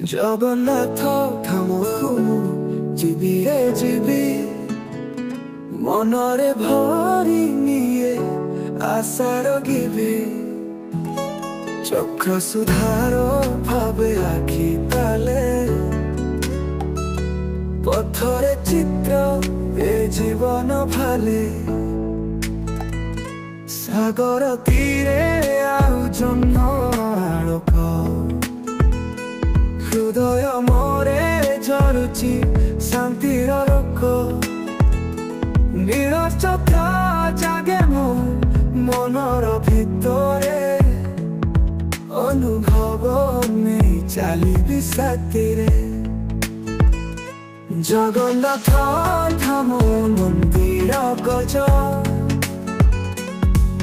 ଜଗନ୍ନାଥ ଧାମକୁ ମୁଁ ଯିବି ରେ ଯିବି, ମନରେ ଭରି ନିଏ ଆଶାର ଗିବି। ଚକ୍ର ସୁଧାର ଭାବେ ଆଖି ତାଲେ, ପଥରେ ଚିତ୍ର ଏ ଜୀବନ ଭାଲେ। ସାଗର ତୀରେ ଆଉ ଜହ୍ନ ଆଲୋକ, ହୃଦୟ ମୋରେ ଝରୁଛି ଶାନ୍ତିର ରୋକ। ନିରଚତା ଜାଗେ ମୋ ମନର ଭିତରେ, ଅନୁଭବ ନେଇ ଚାଲିବି ସାଥିରେ। ଜଗନ୍ନାଥ ଧାମ ମନ୍ଦିର ଗଜ,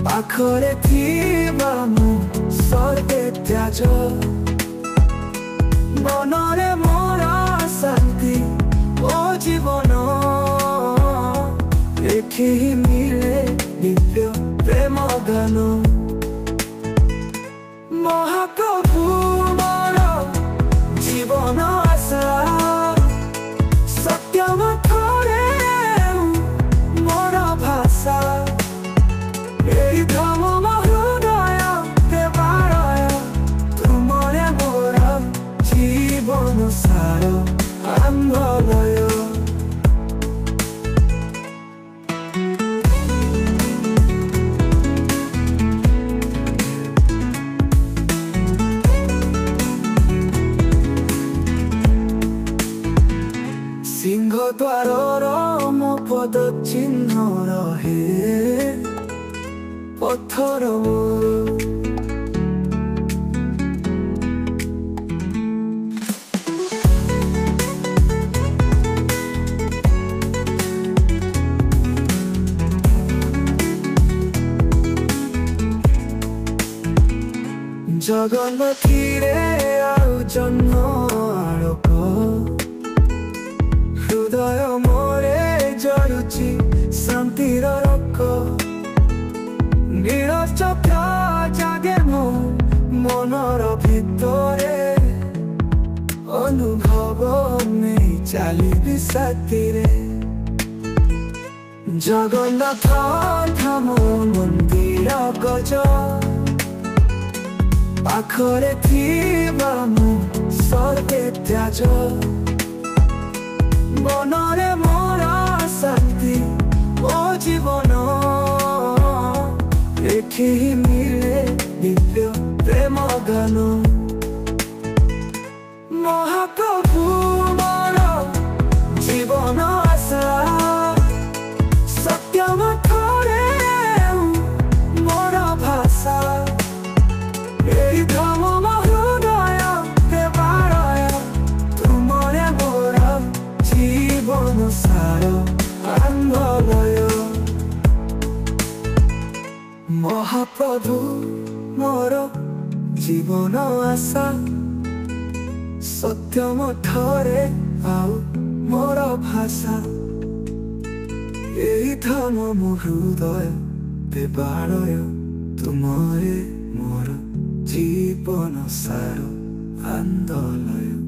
ପାଖରେ ଥିବା ମୁଁ ସ୍ୱର୍ଗେ ତ୍ୟାଜ। ମନରେ ମୋର ଶାନ୍ତି ଓ ଜୀବନ, ଏଠି ମିଳେ ଦିବ୍ୟ ପ୍ରେମ ଗାନ। ମହାପ୍ରଭୁ ମୋର ଜୀବନ ଆଶା, ସତ୍ୟ ମତରେ ମୋର ଭାଷା। এই ধাম ମୋ ହୃଦୟ ଦେବାଳୟ, ତୁମରେ ମୋର ଜୀବନ ସାର ଆମ୍ଭଲୟ। ସିଂହଦ୍ୱାରର ମୋ ପଦ ଚିହ୍ନ ରହେ ପଥର। ଜଗନ୍ନାଥୀରେ ଆଉ ଜହ୍ନ ଆଲୋକ, ହୃଦୟ ମୋରେ ଝରୁଛି ଶାନ୍ତିର ରୋକ। ନିରଚତା ଜାଗେ ମୋ ମନର ଭିତରେ, ଅନୁଭବ ନେଇ ଚାଲିବି ସାଥିରେ। ଜଗନ୍ନାଥ ଧାମ ମନ୍ଦିର ଗଜ, ପାଖରେ ଥିବା ମୁଁ ସ୍ୱର୍ଗେ ତ୍ୟାଜ। ମନରେ ମୋର ଶାନ୍ତି ଓ ଜୀବନ, ଏଠି ମିଳେ ଦିବ୍ୟ ପ୍ରେମ ଗାନ। ମହାପ୍ରଭୁ ମୋର ଜୀବନ ଆଶା, ସତ୍ୟ ମତରେ ମୋର ଭାଷା। এই ধাମ ମୋ ହୃଦୟ ଦେବାଳୟ, ତୁମରେ ମୋର ଜୀବନ ସାର ଆମ୍ଭଲୟ। ମହାପ୍ରଭୁ ମୋର ଜୀବନ ଆଶା, ସତ୍ୟ ମତରେ ଆଉ ମୋର ଭାଷା। এই ଧାମ ମୋ ହୃଦୟ ଦେବାଳୟ, ତୁମରେ ମୋର ଜୀବନ ସାର ଆନ୍ଦୋଳୟ।